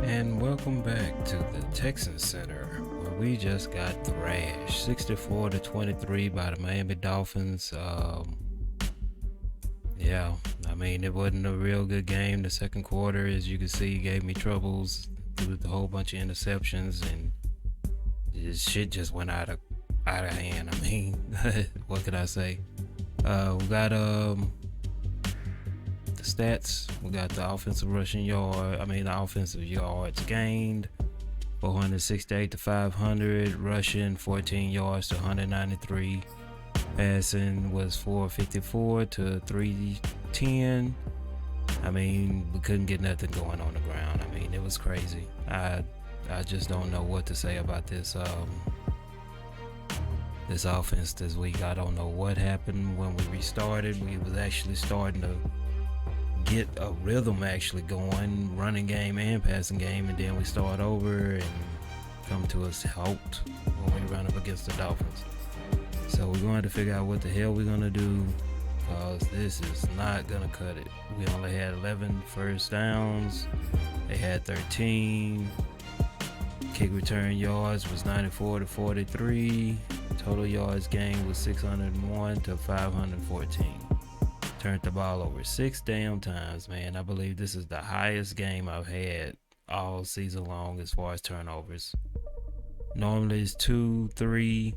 And welcome back to the Texans Center, where we just got thrashed 64-23 by the Miami Dolphins. Yeah, I mean, it wasn't a real good game. The second quarter, as you can see, gave me troubles with a whole bunch of interceptions, and shit just went out of hand. I mean, what could I say? We got the stats. We got the offensive yards gained, 468 to 500, rushing 14 yards to 193. Passing was 454 to 310. I mean, we couldn't get nothing going on the ground. I mean, it was crazy. I just don't know what to say about this offense this week. I don't know what happened when we restarted. We was actually starting to get a rhythm actually going, running game and passing game, and then we start over and come to a halt when we run up against the Dolphins. So we're going to figure out what the hell we're going to do, because this is not going to cut it. We only had 11 first downs. They had 13. Kick return yards was 94 to 43. Total yards gained was 601 to 514. Turned the ball over 6 damn times, man. I believe this is the highest game I've had all season long as far as turnovers. Normally it's 2, 3,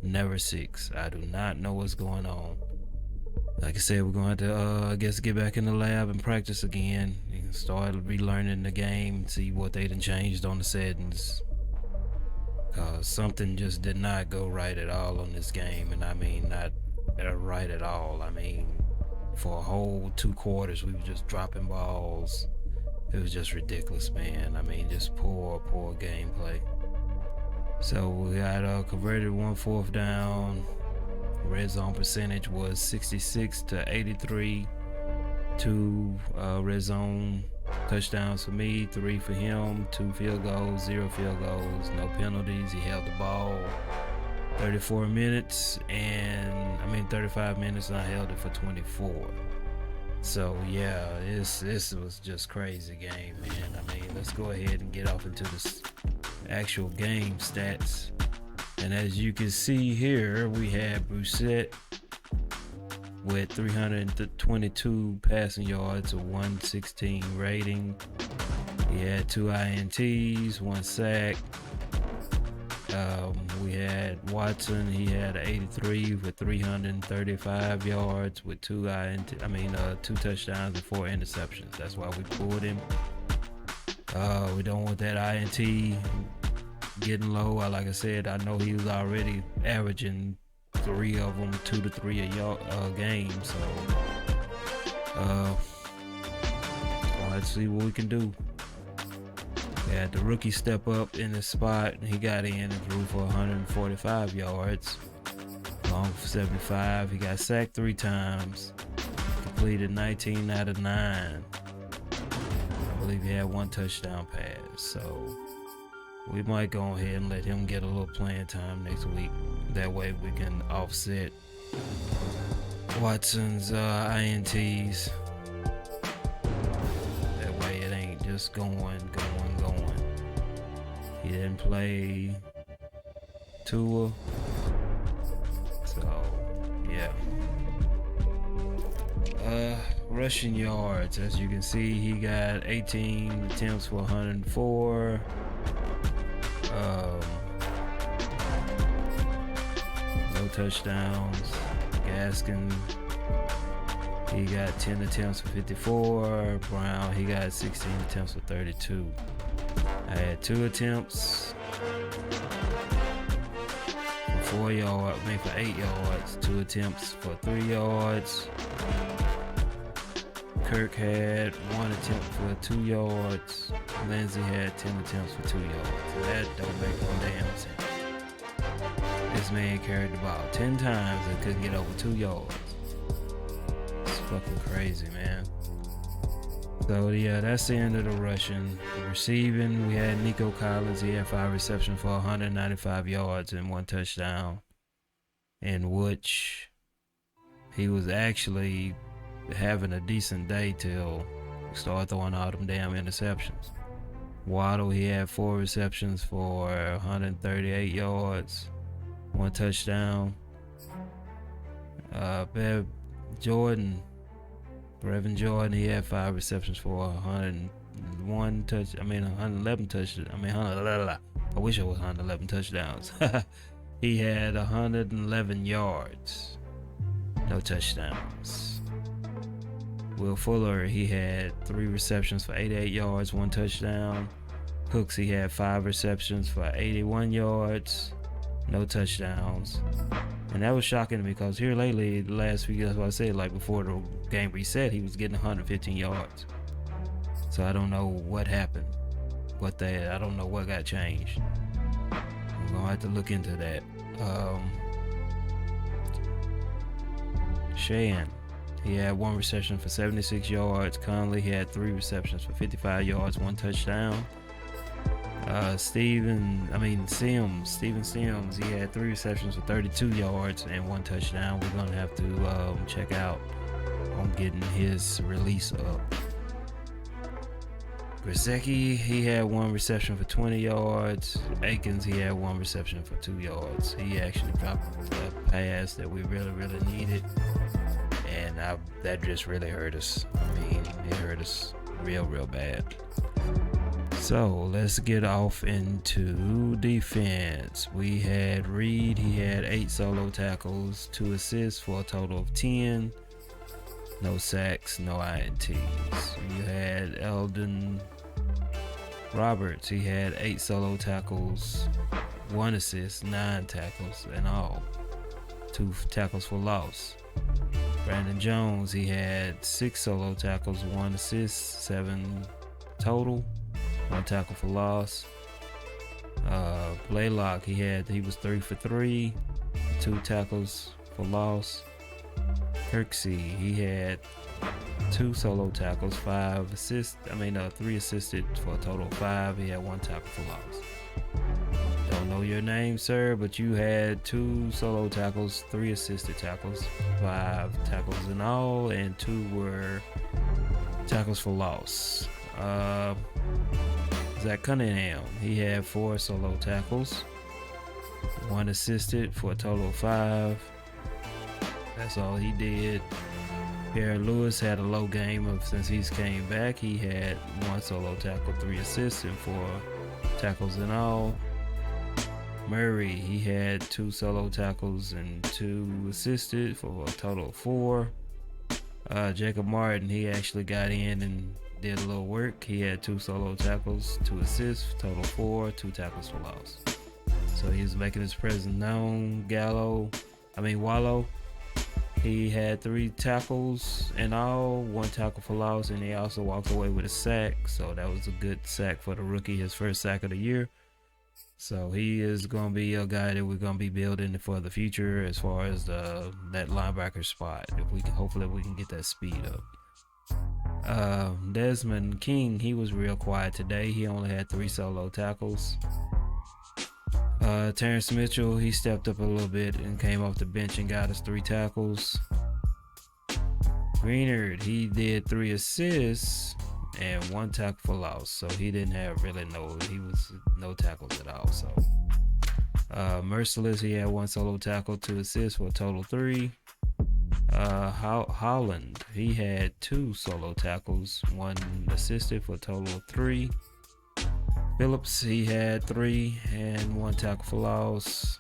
never 6. I do not know what's going on. Like I said, we're going to have to, get back in the lab and practice again. And start relearning the game, see what they done changed on the settings. Cause something just did not go right at all on this game, and I mean not right at all. I mean, for a whole 2 quarters, we were just dropping balls. It was just ridiculous, man. I mean, just poor gameplay. So we got converted 1 4th down. Red zone percentage was 66 to 83. 2 red zone touchdowns for me, 3 for him, 2 field goals, 0 field goals, no penalties. He held the ball 35 minutes, and I held it for 24. So yeah, this was just crazy game, man. I mean, let's go ahead and get off into this actual game stats. And as you can see here, we had Brissett with 322 passing yards, a 116 rating. He had 2 INTs, 1 sack. We had Watson. He had 83 with 335 yards with 2 touchdowns and 4 interceptions. That's why we pulled him. We don't want that INT getting low. Like I said, I know he was already averaging 3 of them, 2 to 3 a game. So let's see what we can do. We had the rookie step up in the spot. He got in and threw for 145 yards, long for 75. He got sacked 3 times, completed 19 out of 9. I believe he had 1 touchdown pass. So we might go ahead and let him get a little playing time next week. That way we can offset Watson's INTs. That way it ain't just going. He didn't play Tua. So, yeah. Rushing yards, as you can see, he got 18 attempts for 104. No touchdowns. Gaskin, he got 10 attempts for 54. Brown, he got 16 attempts for 32. I had 2 attempts for 8 yards. 2 attempts for 3 yards. Kirk had 1 attempt for 2 yards. Lindsey had 10 attempts for 2 yards. That don't make no damn sense. This man carried the ball 10 times and couldn't get over 2 yards. It's fucking crazy, man. So yeah, that's the end of the rushing. The receiving, we had Nico Collins. He had 5 receptions for 195 yards and 1 touchdown, in which he was actually having a decent day till we started throwing all them damn interceptions. Waddle, he had 4 receptions for 138 yards, 1 touchdown. Brevin Jordan, he had 5 receptions for 111 touchdowns. I wish it was 111 touchdowns. He had 111 yards, no touchdowns. Will Fuller, he had 3 receptions for 88 yards, 1 touchdown. Cooks, he had 5 receptions for 81 yards, no touchdowns. And that was shocking to me because here lately, the last few years, I said, like before the game reset, he was getting 115 yards. So I don't know what happened. I don't know what got changed. I'm gonna have to look into that. Cheyenne, he had 1 reception for 76 yards. Conley, he had 3 receptions for 55 yards, 1 touchdown. Steven Sims, he had 3 receptions for 32 yards and 1 touchdown. We're gonna have to check out on getting his release up. Grisecki, he had 1 reception for 20 yards. Akins, he had 1 reception for 2 yards. He actually dropped a pass that we really, really needed, and that just really hurt us. It hurt us real, real bad. So let's get off into defense. We had Reed, he had 8 solo tackles, 2 assists for a total of 10. No sacks, no INTs. You had Eldon Roberts, he had 8 solo tackles, 1 assist, 9 tackles in all, 2 tackles for loss. Brandon Jones, he had 6 solo tackles, 1 assist, 7 total, 1 tackle for loss. Blaylock, he was 3 for 3, 2 tackles for loss. Kirksey, he had 2 solo tackles, 3 assisted for a total of 5. He had 1 tackle for loss. Don't know your name, sir, but you had 2 solo tackles, 3 assisted tackles, 5 tackles in all, and 2 were tackles for loss. Zach Cunningham, he had 4 solo tackles, 1 assisted for a total of 5. That's all he did. Pierre Lewis had a low game since he's came back. He had 1 solo tackle, 3 assists, and 4 tackles in all. Murray, he had 2 solo tackles and 2 assisted for a total of 4. Jacob Martin, he actually got in and did a little work. He had 2 solo tackles, 2 assists, total 4, 2 tackles for loss. So he's making his presence known. Wallow, he had 3 tackles in all, 1 tackle for loss, and he also walked away with a sack. So that was a good sack for the rookie, his first sack of the year. So he is going to be a guy that we're going to be building for the future as far as that linebacker spot. Hopefully we can get that speed up. Desmond King, he was real quiet today. He only had 3 solo tackles. Terrence Mitchell, he stepped up a little bit and came off the bench and got us 3 tackles. Greenard, he did 3 assists and 1 tackle for loss. So he didn't have no tackles at all. So Merciless, he had 1 solo tackle, 2 assists for a total 3. Holland, he had 2 solo tackles, 1 assisted for a total of 3. Phillips, he had 3 and 1 tackle for loss.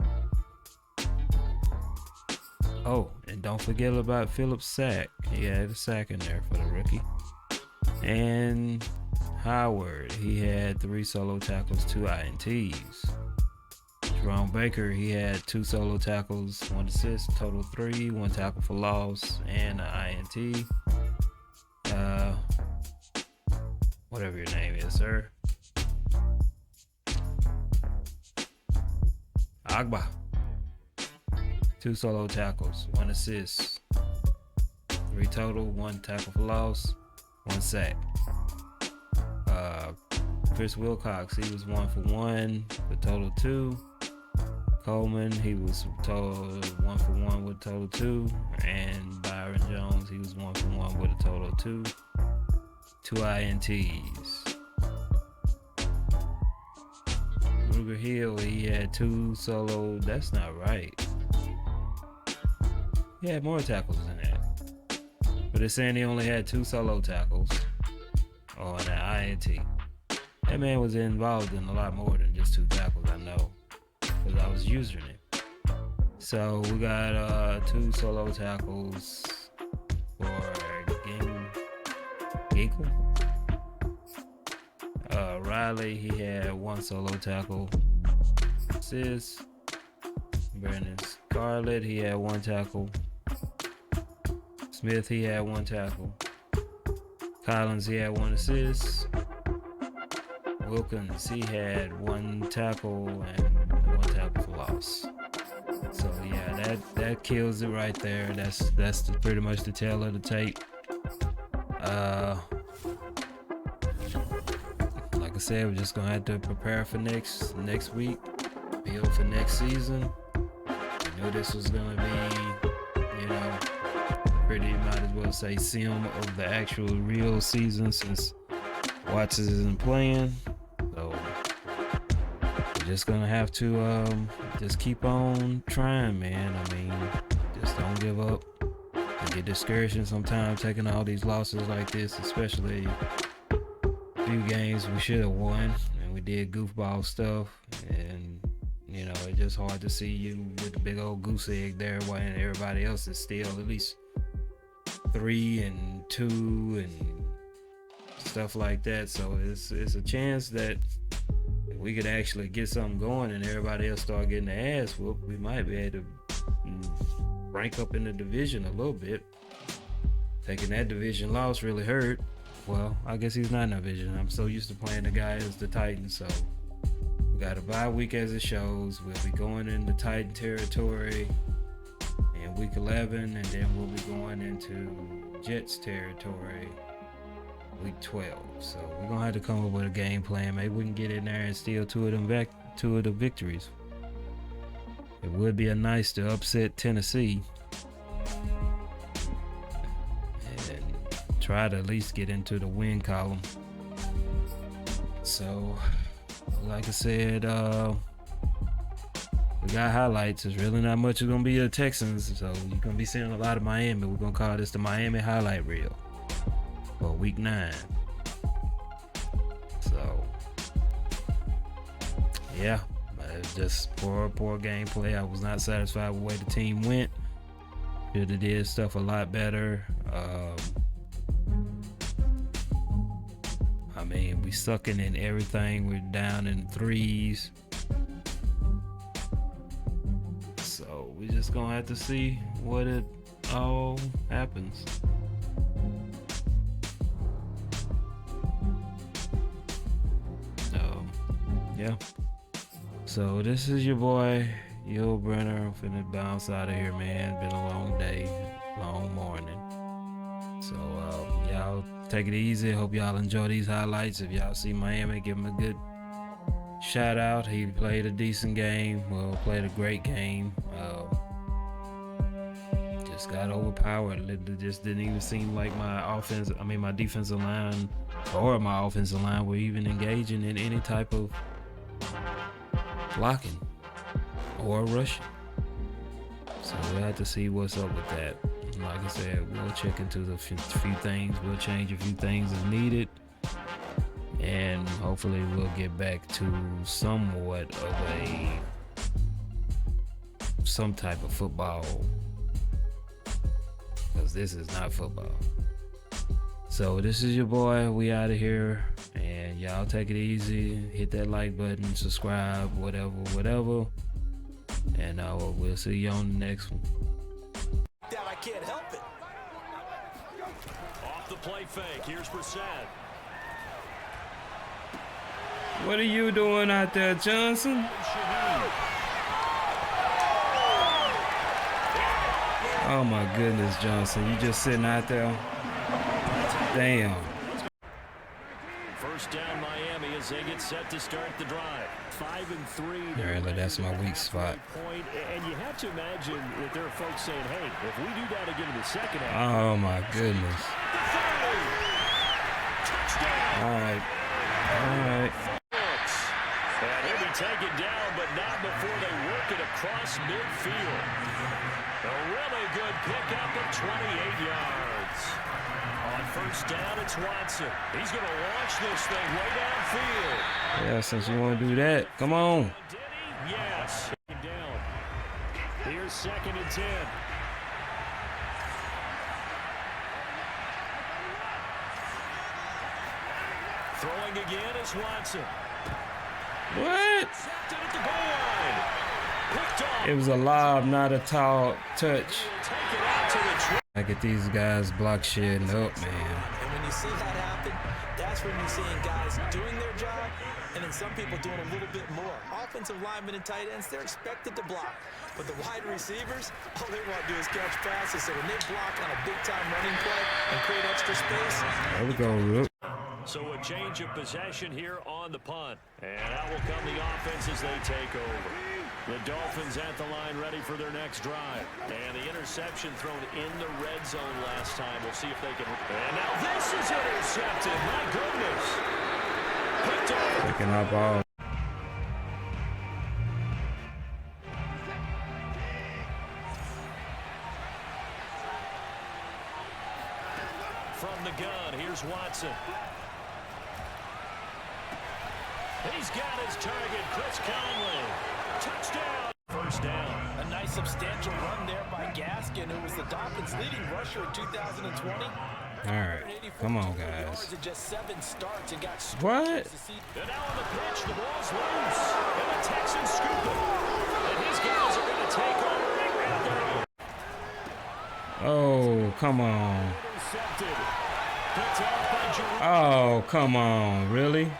Oh, and don't forget about Phillips' sack. He had a sack in there for the rookie. And Howard, he had 3 solo tackles, 2 INTs. Jerome Baker, he had 2 solo tackles, 1 assist, total 3, 1 tackle for loss, and an INT. Whatever your name is, sir. Agba, 2 solo tackles, 1 assist, 3 total, 1 tackle for loss, 1 sack. Chris Wilcox, he was 1 for 1 with total 2. Coleman, he was 1 for 1 with total 2. And Byron Jones, he was 1 for 1 with a total of 2 INTs. Sugar Hill, he had 2 solo. That's not right. He had more tackles than that. But it's saying he only had 2 solo tackles on an INT. That man was involved in a lot more than just 2 tackles, I know, because I was using it. So we got 2 solo tackles for Ginkle. Riley, he had 1 solo tackle. Assist. Brandon Scarlett, he had 1 tackle. Smith, he had 1 tackle. Collins, he had 1 assist. Wilkins, he had 1 tackle and 1 tackle for loss. So yeah, that kills it right there. That's pretty much the tail of the tape. Like I said, we're just gonna have to prepare for next week, build for next season. I knew this was gonna be, pretty, might as well say, sim of the actual real season since Watts isn't playing. So we're just gonna have to just keep on trying, man. I mean, just don't give up. I get discouraging sometimes taking all these losses like this, especially a few games we should have won and we did goofball stuff, and it's just hard to see you with the big old goose egg there when everybody else is still at least 3-2 and stuff like that. So it's a chance that if we could actually get something going and everybody else start getting their ass whooped, we might be able to rank up in the division a little bit. Taking that division loss really hurt. Well, I guess he's not in a division. I'm so used to playing the guy as the Titans, so we got a bye week as it shows. We'll be going into Titan territory in week 11, and then we'll be going into Jets territory week 12. So we're gonna have to come up with a game plan. Maybe we can get in there and steal 2 of the victories. It would be nice to upset Tennessee and try to at least get into the win column. So, like I said, we got highlights. There's really not much is gonna be the Texans, so you're gonna be seeing a lot of Miami. We're gonna call this the Miami highlight reel for week 9. So, yeah. Just poor gameplay. I was not satisfied with the way the team went. Should have did stuff a lot better. I mean, we sucking in everything. We're down in 3s. So we just gonna have to see what it all happens. Yeah. So this is your boy, Yo Brenner. I'm finna bounce out of here, man. Been a long day, long morning. So y'all take it easy. Hope y'all enjoy these highlights. If y'all see Miami, give him a good shout out. He played a decent game. Well, played a great game. Just got overpowered. It just didn't even seem like my defensive line or my offensive line were even engaging in any type of blocking or rushing. So we'll have to see what's up with that. Like I said, we'll check into the few things. We'll change a few things as needed, and hopefully we'll get back to somewhat of some type of football, because this is not football. So this is your boy. We out of here, and y'all take it easy. Hit that like button, subscribe, whatever. And we'll see you on the next one. I can't help it. Off the play fake. Here's Brissett. What are you doing out there, Johnson? Oh my goodness, Johnson. You just sitting out there. Damn. First down Miami as they get set to start the drive. 5-3. Really, that's my weak spot. And you have to imagine that there are folks saying, hey, if we do that again in the second half. Oh my goodness. All right. And he'll be taken down, but not before they work it across midfield. A really good pickup of 28 yards. On first down, it's Watson. He's going to launch this thing way downfield. Yeah, since you want to do that, come on. Did he? Yes. Down. Here's 2nd and 10. Throwing again is Watson. What? It was a lob, not a tall touch. I get these guys block shedding up, man. And when you see that happen, that's when you're seeing guys doing their job and then some people doing a little bit more. Offensive linemen and tight ends, they're expected to block. But the wide receivers, all they want to do is catch passes. So when they block on a big-time running play and create extra space. There we go, Rook. So a change of possession here on the punt. And out will come the offense as they take over. The Dolphins at the line ready for their next drive. And the interception thrown in the red zone last time. We'll see if they can. And now this is intercepted. My goodness. Picked off. Picking up ball. From the gun, here's Watson. He's got his target, Chris Conley. Touchdown. First down. A nice substantial run there by Gaskin, who was the Dolphins' leading rusher in 2020. All right, come on, guys. Just 7 starts and got what? And now on the pitch, the ball's loose. And the Texans scoop it. And his guys are going to take over and grab their own. Oh, come on. Intercepted. Picked off by Jerome. Oh, come on, really?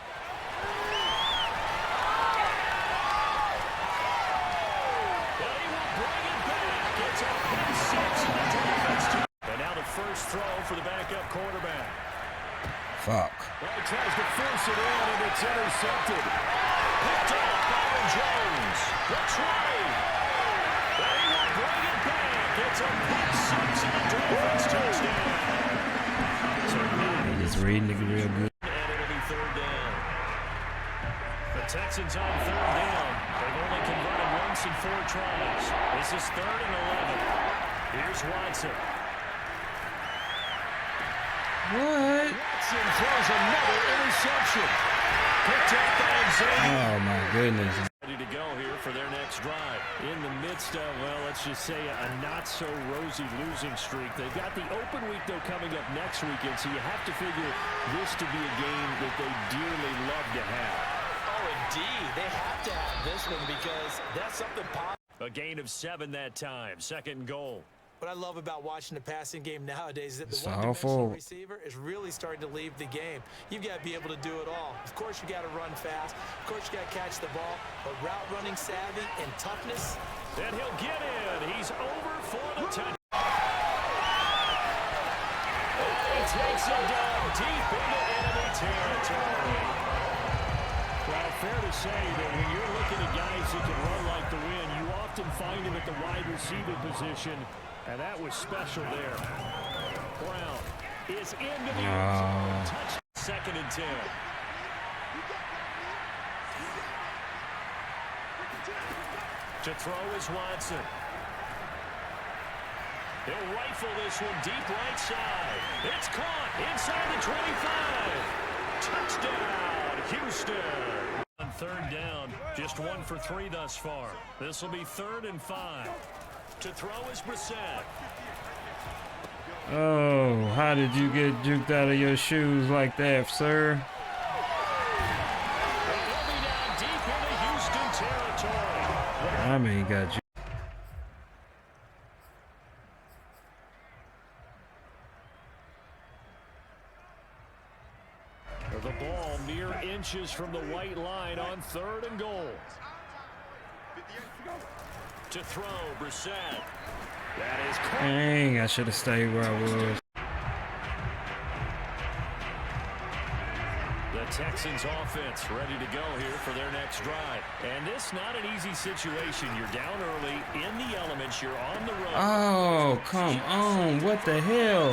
For the backup quarterback. Fuck. Well, he tries to force it in, and it's intercepted. Picked off by Jones. The try. But he will bring it back. It's a pick six and a Dolphins touchdown. So He's reading it real good. And it'll be 3rd down. The Texans on 3rd down. They've only converted once in 4 tries. This is 3rd and 11. Here's Watson. What? Watson throws another interception. Picked up by Xavier. Oh, my goodness. Ready to go here for their next drive. In the midst of, well, let's just say a not-so-rosy losing streak. They've got the open week, though, coming up next weekend, so you have to figure this to be a game that they dearly love to have. Oh, indeed. They have to have this one because that's something positive. A gain of 7 that time. 2nd and goal. What I love about watching the passing game nowadays is that the It's one-dimensional receiver is really starting to leave the game. You've got to be able to do it all. Of course, you got to run fast. Of course, you got to catch the ball. But route running savvy and toughness. And he'll get in. He's over for the touchdown. He takes it down deep into enemy territory. Well, fair to say that when you're looking at guys who can run like the wind, you often find him at the wide receiver position. And that was special there. Brown is into the end zone. Touch 2nd and 10. To throw is Watson. He'll rifle this one deep right side. It's caught inside the 25. Touchdown, Houston. On 3rd down, just 1 for 3 thus far. This will be 3rd and 5. To throw is Brissett. Oh, how did you get juked out of your shoes like that, sir? And he'll be down deep into Houston territory. I mean, got you. The ball mere inches from the white line on 3rd and goal. To throw, Brissett. That is caught. Dang, I should have stayed where I was. The Texans offense ready to go here for their next drive. And this not an easy situation. You're down early in the elements. You're on the road. Oh, come on. What the hell?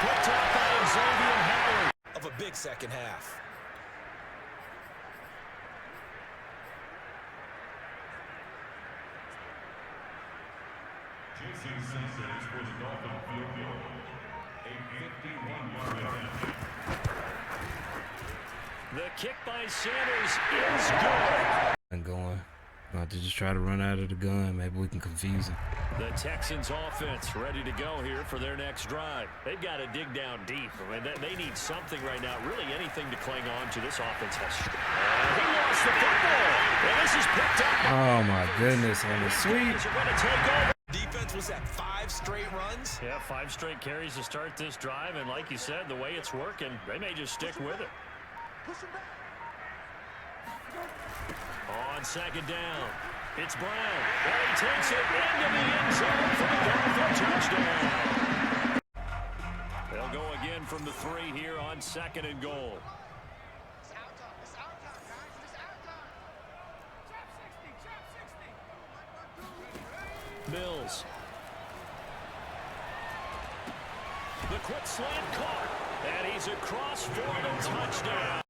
Picked up by Xavier Howard. Of a big second half. The kick by Sanders is good. And going. About to just try to run out of the gun. Maybe we can confuse him. The Texans offense ready to go here for their next drive. They've got to dig down deep. I mean, they need something right now, really anything to cling on to. This offense has. He lost the football. And this is picked up. Oh, my goodness. And the sweep. Is going to take over. Defense was at 5 straight runs. Yeah, 5 straight carries to start this drive. And like you said, the way it's working, they may just stick with it. On second down, it's Brown. And he takes it into the end zone for the Dolphin touchdown. They'll go again from the 3 here on second and goal. Mills. The quick slant caught. And he's across for the touchdown.